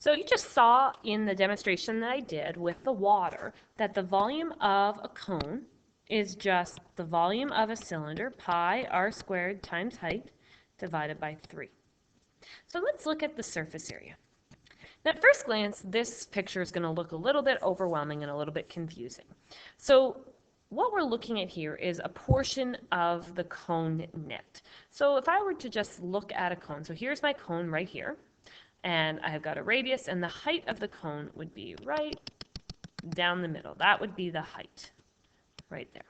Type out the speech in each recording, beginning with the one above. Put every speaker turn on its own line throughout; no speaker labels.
So you just saw in the demonstration that I did with the water that the volume of a cone is just the volume of a cylinder, pi r squared times height, divided by 3. So let's look at the surface area. Now, at first glance, this picture is going to look a little bit overwhelming and a little bit confusing. So what we're looking at here is a portion of the cone net. So if I were to just look at a cone, so here's my cone right here, and I have got a radius, and the height of the cone would be right down the middle. That would be the height right there.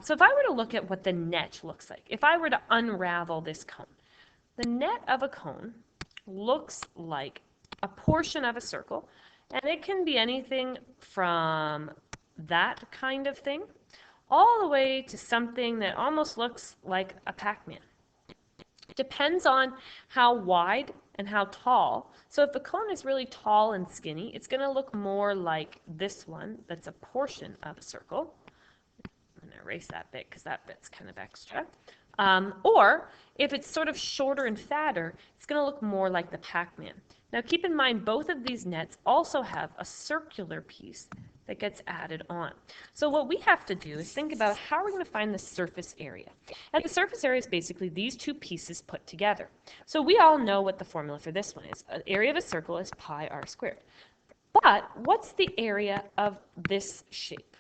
So if I were to look at what the net looks like, if I were to unravel this cone, the net of a cone looks like a portion of a circle, and it can be anything from that kind of thing all the way to something that almost looks like a Pac-Man. Depends on how wide and how tall. So if the cone is really tall and skinny, it's going to look more like this one that's a portion of a circle. I'm going to erase that bit because that bit's kind of extra. Or if it's sort of shorter and fatter, it's going to look more like the Pac-Man. Now keep in mind both of these nets also have a circular piece that gets added on. So what we have to do is think about how we're going to find the surface area. And the surface area is basically these two pieces put together. So we all know what the formula for this one is. The area of a circle is pi r squared. But what's the area of this shape?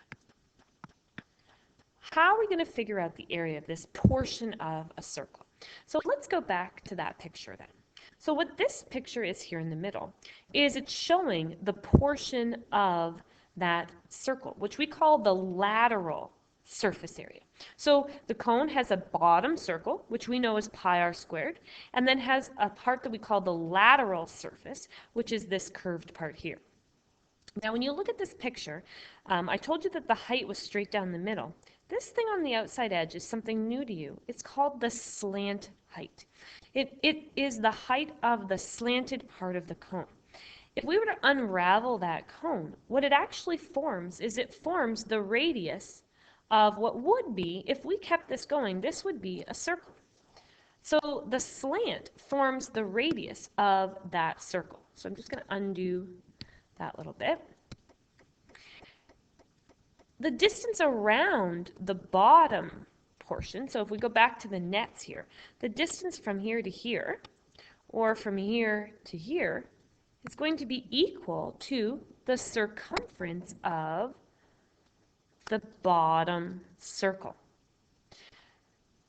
How are we going to figure out the area of this portion of a circle? So let's go back to that picture then. So what this picture is here in the middle is it's showing the portion of that circle, which we call the lateral surface area. So the cone has a bottom circle, which we know is pi r squared, and then has a part that we call the lateral surface, which is this curved part here. Now when you look at this picture, I told you that the height was straight down the middle. This thing on the outside edge is something new to you. It's called the slant height. It is the height of the slanted part of the cone. If we were to unravel that cone, what it actually forms is it forms the radius of what would be, if we kept this going, this would be a circle. So the slant forms the radius of that circle. So I'm just going to undo that little bit. The distance around the bottom portion, so if we go back to the nets here, the distance from here to here, or from here to here, is going to be equal to the circumference of the bottom circle.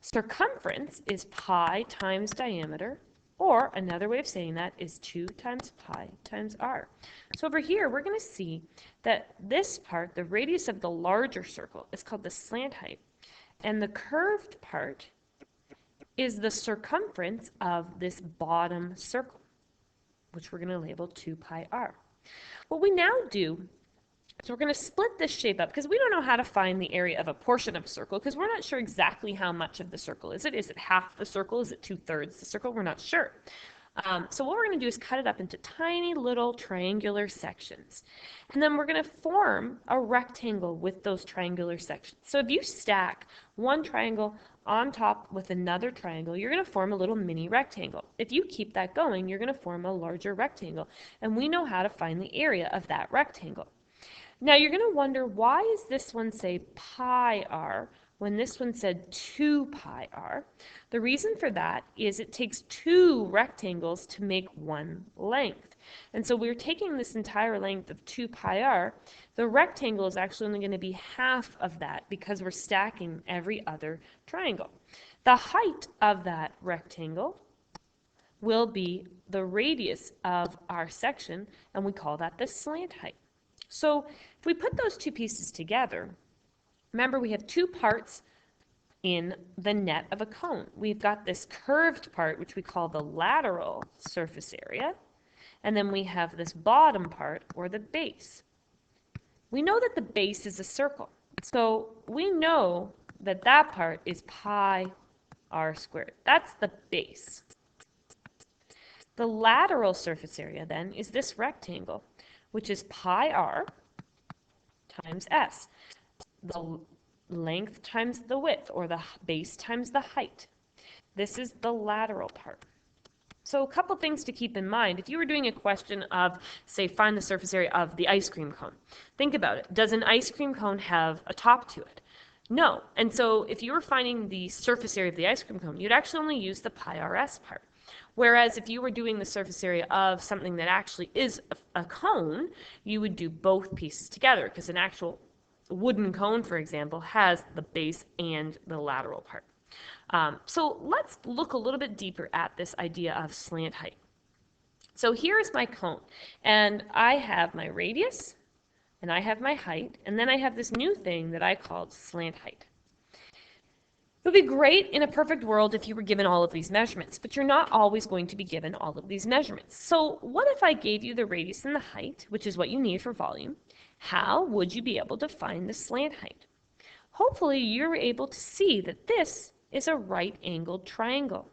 Circumference is pi times diameter, or another way of saying that is 2 times pi times r. So over here, we're going to see that this part, the radius of the larger circle, is called the slant height. And the curved part is the circumference of this bottom circle, which we're going to label 2 pi r. What we now do is we're going to split this shape up because we don't know how to find the area of a portion of a circle because we're not sure exactly how much of the circle is it. Is it half the circle? Is it 2/3 the circle? We're not sure. So what we're going to do is cut it up into tiny little triangular sections. And then we're going to form a rectangle with those triangular sections. So if you stack one triangle on top with another triangle, you're going to form a little mini rectangle. If you keep that going, you're going to form a larger rectangle. And we know how to find the area of that rectangle. Now you're going to wonder, why is this one say pi r when this one said 2 pi r? The reason for that is it takes two rectangles to make one length. And so we're taking this entire length of 2 pi r. The rectangle is actually only going to be half of that because we're stacking every other triangle. The height of that rectangle will be the radius of our section, and we call that the slant height. So if we put those two pieces together, remember we have two parts in the net of a cone. We've got this curved part, which we call the lateral surface area, and then we have this bottom part, or the base. We know that the base is a circle, so we know that that part is pi r squared. That's the base. The lateral surface area then is this rectangle, which is pi r times s. The length times the width, or the base times the height. This is the lateral part. So a couple things to keep in mind. If you were doing a question of, say, find the surface area of the ice cream cone, think about it. Does an ice cream cone have a top to it? No. And so if you were finding the surface area of the ice cream cone, you'd actually only use the pi rs part. Whereas if you were doing the surface area of something that actually is a cone, you would do both pieces together, because an actual wooden cone, for example, has the base and the lateral part. So let's look a little bit deeper at this idea of slant height. So here's my cone, and I have my radius, and I have my height, and then I have this new thing that I called slant height. It would be great in a perfect world if you were given all of these measurements, but you're not always going to be given all of these measurements. So what if I gave you the radius and the height, which is what you need for volume? How would you be able to find the slant height? Hopefully you're able to see that this is a right-angled triangle.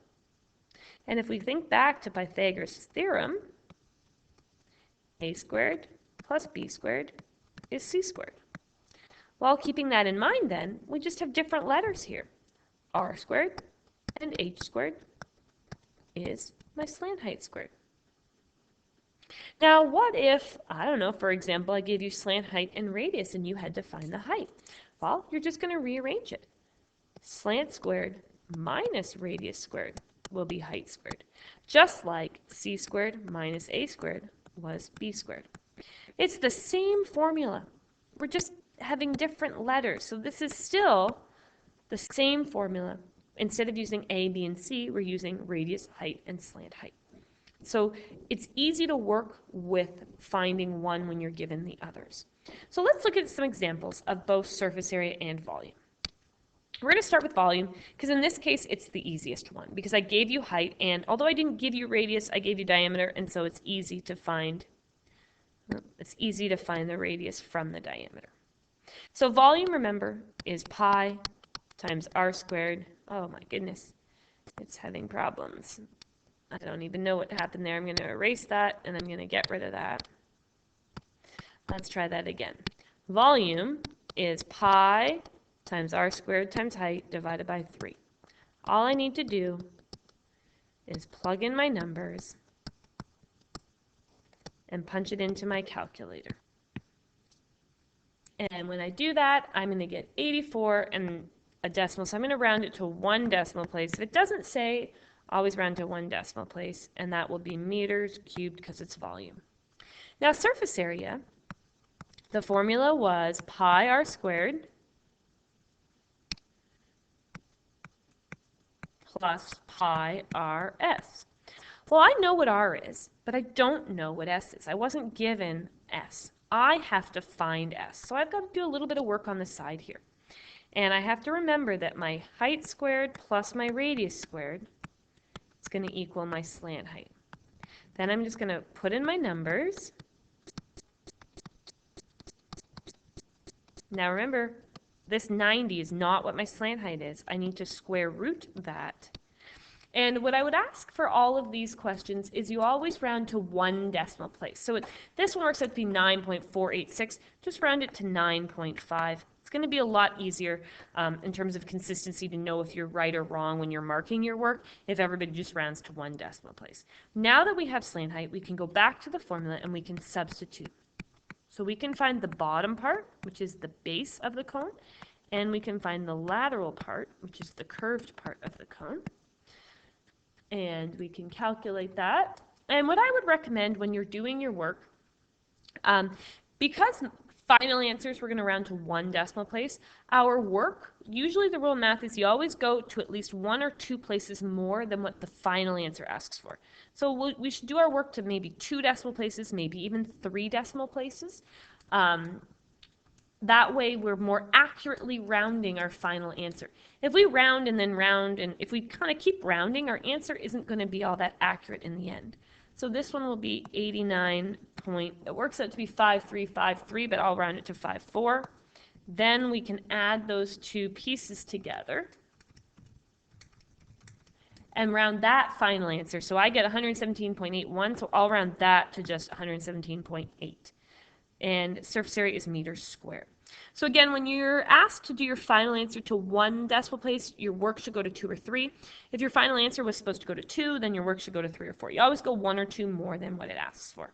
And if we think back to Pythagoras' theorem, a squared plus b squared is c squared. While keeping that in mind then, we just have different letters here. R squared and h squared is my slant height squared. Now what if, I don't know, for example, I gave you slant height and radius and you had to find the height? Well, you're just going to rearrange it. Slant squared minus radius squared will be height squared, just like c squared minus a squared was b squared. It's the same formula. We're just having different letters. So this is still the same formula. Instead of using a, b, and c, we're using radius, height, and slant height. So it's easy to work with finding one when you're given the others. So let's look at some examples of both surface area and volume. We're going to start with volume because in this case it's the easiest one, because I gave you height, and although I didn't give you radius, I gave you diameter, and so it's easy to find the radius from the diameter. So volume, remember, is pi times r squared. Oh my goodness, it's having problems. I don't even know what happened there. I'm going to erase that, and I'm going to get rid of that. Let's try that again. Volume is pi times r squared times height divided by 3. All I need to do is plug in my numbers and punch it into my calculator. And when I do that, I'm going to get 84 and a decimal, so I'm going to round it to 1 decimal place. If it doesn't say, always round to 1 decimal place, and that will be meters cubed because it's volume. Now surface area, the formula was pi r squared plus pi rs. Well, I know what r is, but I don't know what s is. I wasn't given s. I have to find s. So I've got to do a little bit of work on the side here. And I have to remember that my height squared plus my radius squared is going to equal my slant height. Then I'm just going to put in my numbers. Now remember, this 90 is not what my slant height is. I need to square root that. And what I would ask for all of these questions is you always round to 1 decimal place. So this one works out to be 9.486. Just round it to 9.5. It's going to be a lot easier in terms of consistency to know if you're right or wrong when you're marking your work if everybody just rounds to 1 decimal place. Now that we have slant height, we can go back to the formula and we can substitute. So we can find the bottom part, which is the base of the cone, and we can find the lateral part, which is the curved part of the cone. And we can calculate that. And what I would recommend when you're doing your work, because final answers we're going to round to 1 decimal place, our work, usually the rule of math is you always go to at least 1 or 2 places more than what the final answer asks for. So we should do our work to maybe 2 decimal places, maybe even 3 decimal places. That way we're more accurately rounding our final answer. If we round and then round, and if we kind of keep rounding, our answer isn't going to be all that accurate in the end. So this one will be 89 point, it works out to be 5353, but I'll round it to 54. Then we can add those 2 pieces together and round that final answer. So I get 117.81, so I'll round that to just 117.8. And surface area is meters squared. So again, when you're asked to do your final answer to 1 decimal place, your work should go to 2 or 3. If your final answer was supposed to go to 2, then your work should go to 3 or 4. You always go 1 or 2 more than what it asks for.